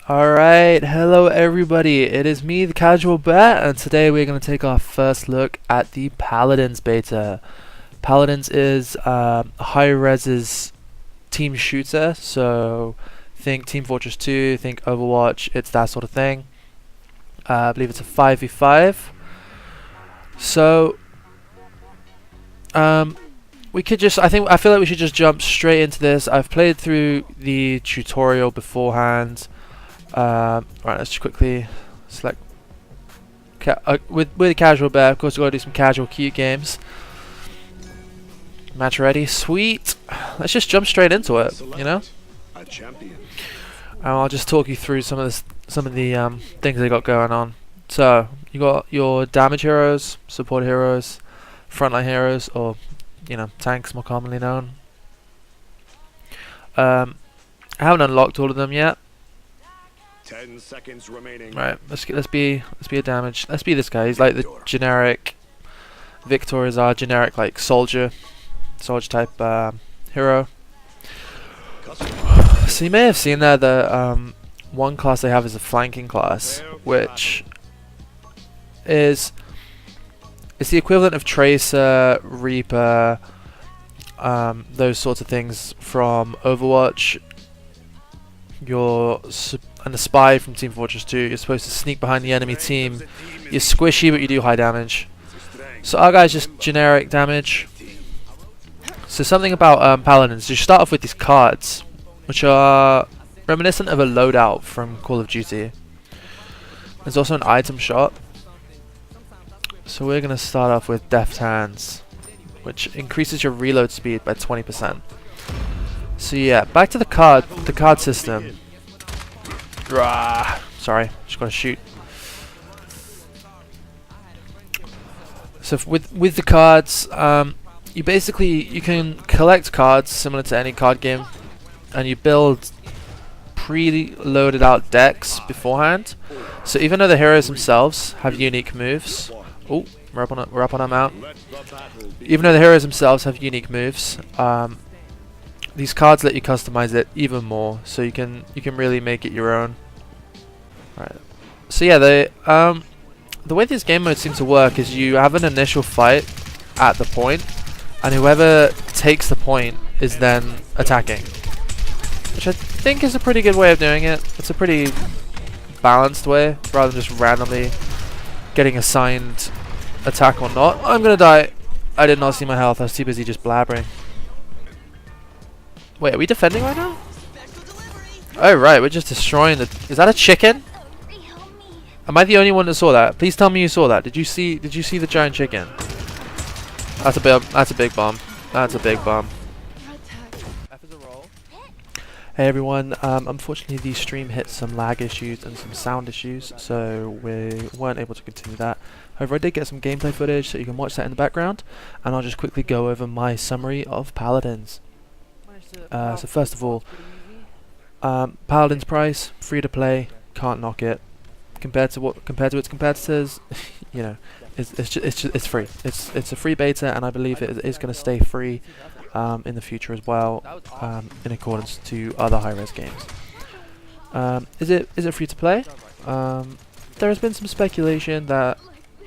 Alright, hello everybody, it is me, the Casual Bear, and today we're going to take our first look at the Paladins beta. Paladins is Hi-rez's team shooter, so think Team Fortress 2, think Overwatch, it's that sort of thing. I believe it's a 5v5. So, I feel like we should just jump straight into this. I've played through the tutorial beforehand. Right, let's just quickly select with a Casual Bear. Of course, we've got to do some casual cute games. Match ready, sweet. Let's just jump straight into it. You know, I'll just talk you through some of the things they got going on. So you got your damage heroes, support heroes, frontline heroes, or tanks, more commonly known. I haven't unlocked all of them yet. 10 seconds remaining. Right, let's be a damage. Let's be this guy. He's like the generic. Victor is our generic like soldier type hero. So you may have seen there the one class they have is a flanking class, which is it's the equivalent of Tracer, Reaper, those sorts of things from Overwatch. And a spy from Team Fortress 2. You're supposed to sneak behind the enemy team. You're squishy, but you do high damage. So our guy's just generic damage. So something about Paladins. You start off with these cards, which are reminiscent of a loadout from Call of Duty. There's also an item shop. So we're going to start off with Deft Hands, which increases your reload speed by 20%. So yeah, back to the card system. Sorry, just gotta shoot. So with the cards, you can collect cards similar to any card game, and you build pre-loaded out decks beforehand. So even though the heroes themselves have unique moves, we're up on our mount. Even though the heroes themselves have unique moves, these cards let you customize it even more, so you can really make it your own. Right. So yeah, the way this game mode seems to work is you have an initial fight at the point, and whoever takes the point is then attacking, which I think is a pretty good way of doing it. It's a pretty balanced way, rather than just randomly getting assigned attack or not. I'm gonna die. I did not see my health. I was too busy just blabbering. Wait, are we defending right now? Oh right, we're just destroying the... Is that a chicken? Am I the only one that saw that? Please tell me you saw that. Did you see the giant chicken? That's a big bomb. That's a big bomb. Hey everyone, unfortunately the stream hit some lag issues and some sound issues, so we weren't able to continue that. However, I did get some gameplay footage, so you can watch that in the background, and I'll just quickly go over my summary of Paladins. So first of all, Paladin's price, free to play, can't knock it. Compared to its competitors, it's free. It's a free beta, and I believe it is going to stay free in the future as well, in accordance to other Hi-rez games. Is it free to play? There has been some speculation that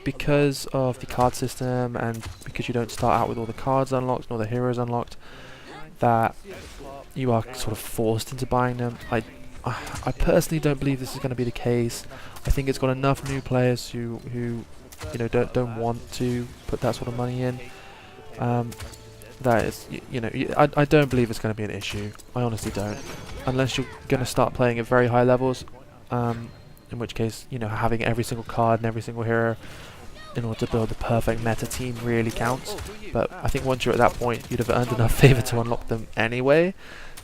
because of the card system and because you don't start out with all the cards unlocked nor the heroes unlocked, that you are sort of forced into buying them. I personally don't believe this is going to be the case. I think it's got enough new players who don't want to put that sort of money in. That is, I don't believe it's going to be an issue. I honestly don't, unless you're going to start playing at very high levels. In which case, having every single card and every single hero in order to build the perfect meta team really counts. But I think once you're at that point, you'd have earned enough favor to unlock them anyway.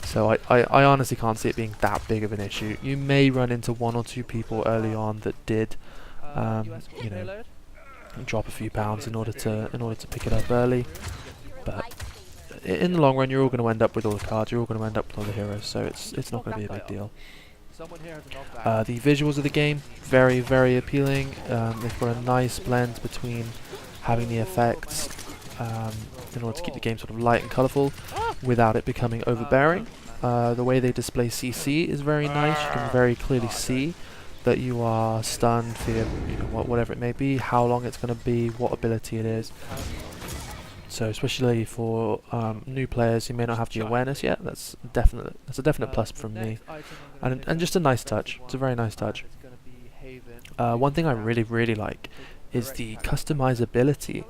So I honestly can't see it being that big of an issue. You may run into one or two people early on that did, drop a few pounds in order to pick it up early. But in the long run, you're all going to end up with all the cards. You're all going to end up with all the heroes. So it's not going to be a big deal. The visuals of the game, very, very appealing. They've got a nice blend between having the effects in order to keep the game sort of light and colourful without it becoming overbearing. The way they display CC is very nice. You can very clearly see that you are stunned for whatever it may be, how long it's going to be, what ability it is. So especially for new players who may not have the awareness yet, that's a definite plus from me. And just a nice touch. It's a very nice touch. One thing I really like is the customizability.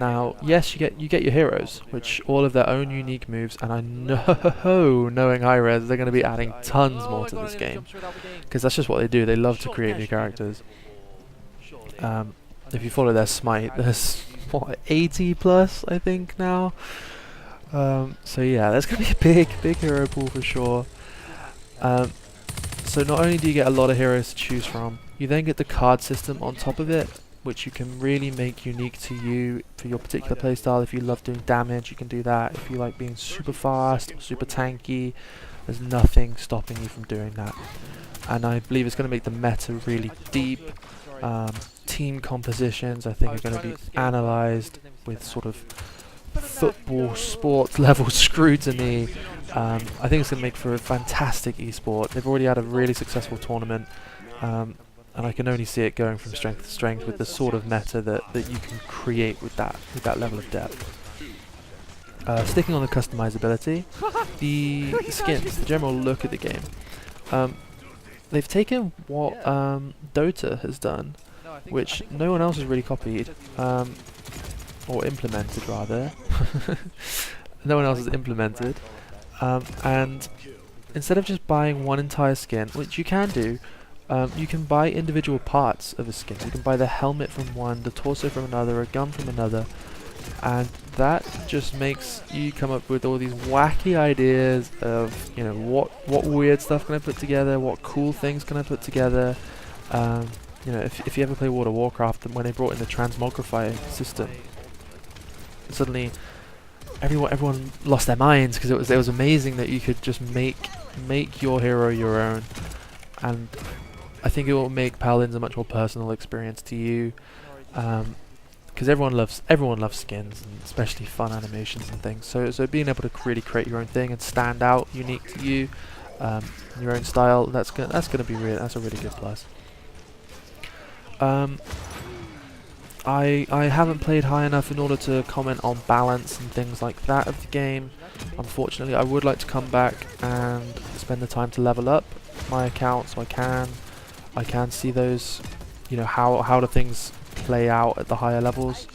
Now, yes, you get your heroes, which all have their own unique moves, and I know, knowing Hi-rez, they're going to be adding tons more to this game, because that's just what they do. They love to create new characters. If you follow their smite, there's what, 80 plus, I think now. So yeah, there's going to be a big hero pool for sure. So not only do you get a lot of heroes to choose from, you then get the card system on top of it, which you can really make unique to you for your particular playstyle. If you love doing damage, you can do that. If you like being super fast, super tanky, there's nothing stopping you from doing that. And I believe it's going to make the meta really deep. Team compositions, I think, are going to be analysed with sort of football sports level scrutiny. I think it's going to make for a fantastic esport. They've already had a really successful tournament. And I can only see it going from strength to strength with the sort of meta that you can create with that level of depth. Sticking on the customizability, the skins, the general look of the game. They've taken what Dota has done, which no one else has really copied, or implemented rather. No one else has implemented. And instead of just buying one entire skin, which you can do, you can buy individual parts of a skin. You can buy the helmet from one, the torso from another, a gun from another, and that just makes you come up with all these wacky ideas of, what weird stuff can I put together, what cool things can I put together. If you ever play World of Warcraft, when they brought in the transmogrify system, suddenly everyone lost their minds, because it was amazing that you could just make your hero your own. And I think it will make Paladins a much more personal experience to you, because everyone loves skins, and especially fun animations and things. So being able to really create your own thing and stand out, unique to you, your own style, that's a really good plus. I haven't played high enough in order to comment on balance and things like that of the game. Unfortunately, I would like to come back and spend the time to level up my account, so I can see those, how do things play out at the higher levels.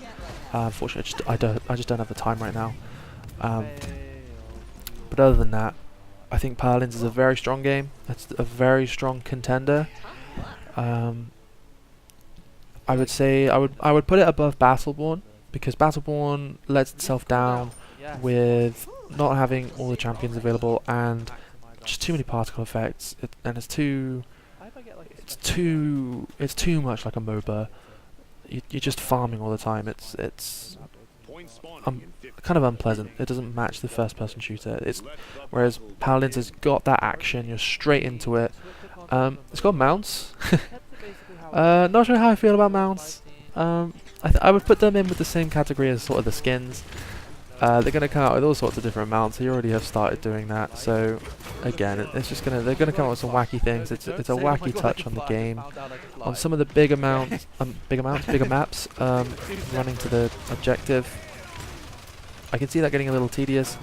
Unfortunately, I just don't have the time right now. But other than that, I think Paladins is a very strong game. It's a very strong contender. I would say I would put it above Battleborn, because Battleborn lets itself down with not having all the champions available and just too many particle effects, and it's too much like a MOBA. You're just farming all the time. It's kind of unpleasant. It doesn't match the first-person shooter. Whereas Paladins has got that action. You're straight into it. It's got mounts. Not sure how I feel about mounts. I would put them in with the same category as sort of the skins. They're going to come out with all sorts of different mounts. They already have started doing that. So again, they're going to come out with some wacky things. It's a wacky touch on the game. On some of the bigger maps, running to the objective, I can see that getting a little tedious.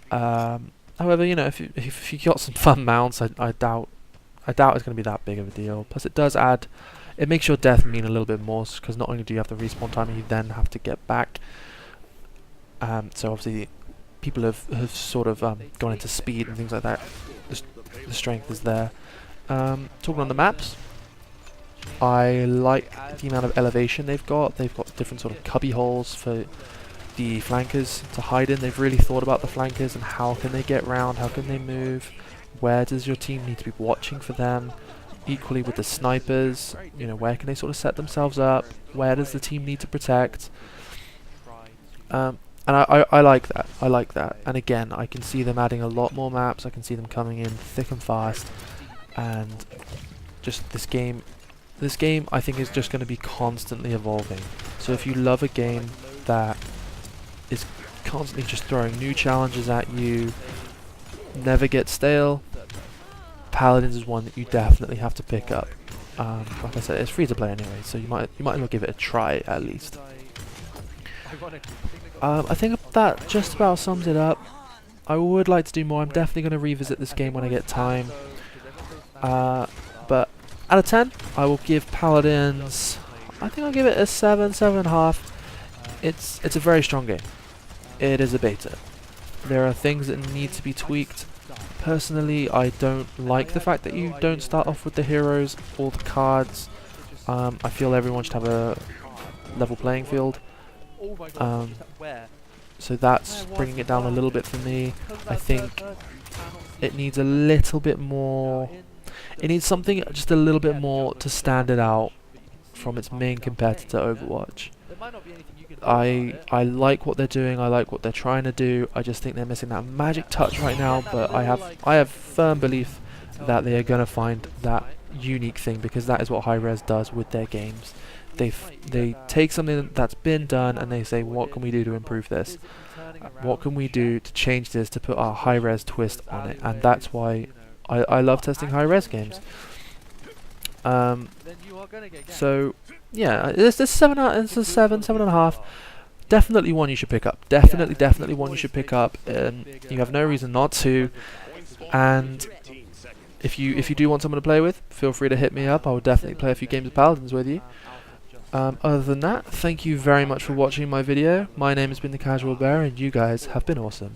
However, if you got some fun mounts, I doubt it's going to be that big of a deal. Plus, it makes your death mean a little bit more, because not only do you have the respawn time, you then have to get back. So obviously, people have sort of gone into speed and things like that. The strength is there. Talking on the maps, I like the amount of elevation they've got. They've got different sort of cubby holes for the flankers to hide in. They've really thought about the flankers and how can they get round, how can they move, where does your team need to be watching for them. Equally with the snipers, where can they sort of set themselves up, where does the team need to protect. And I like that. I like that. And again, I can see them adding a lot more maps. I can see them coming in thick and fast. And just this game I think is just going to be constantly evolving. So if you love a game that is constantly just throwing new challenges at you, never get stale. Paladins is one that you definitely have to pick up. Like I said, it's free to play anyway, so you might as well give it a try at least. I think that just about sums it up. I would like to do more. I'm definitely going to revisit this game when I get time. But out of 10, I will give Paladins, I think I'll give it a 7, 7.5. It's a very strong game. It is a beta. There are things that need to be tweaked. Personally, I don't like the fact that you don't start off with the heroes or the cards. I feel everyone should have a level playing field. So that's bringing it down a little bit for me. I think it needs a little bit more. It needs something just a little bit more to stand it out from its main competitor, Overwatch. I like what they're doing. I like what they're trying to do. I just think they're missing that magic touch right now. But I have firm belief that they are going to find that unique thing, because that is what Hi-rez does with their games. They take something that's been done and they say, what can we do to improve this? What can we do to change this, to put our Hi-rez twist on it? And that's why I love testing Hi-rez games. So yeah, it's a 7, 7.5. Definitely one you should pick up. Definitely one you should pick up. You have no reason not to. And if you do want someone to play with, feel free to hit me up. I will definitely play a few games of Paladins with you. Other than that, thank you very much for watching my video. My name has been The Casual Bear, and you guys have been awesome.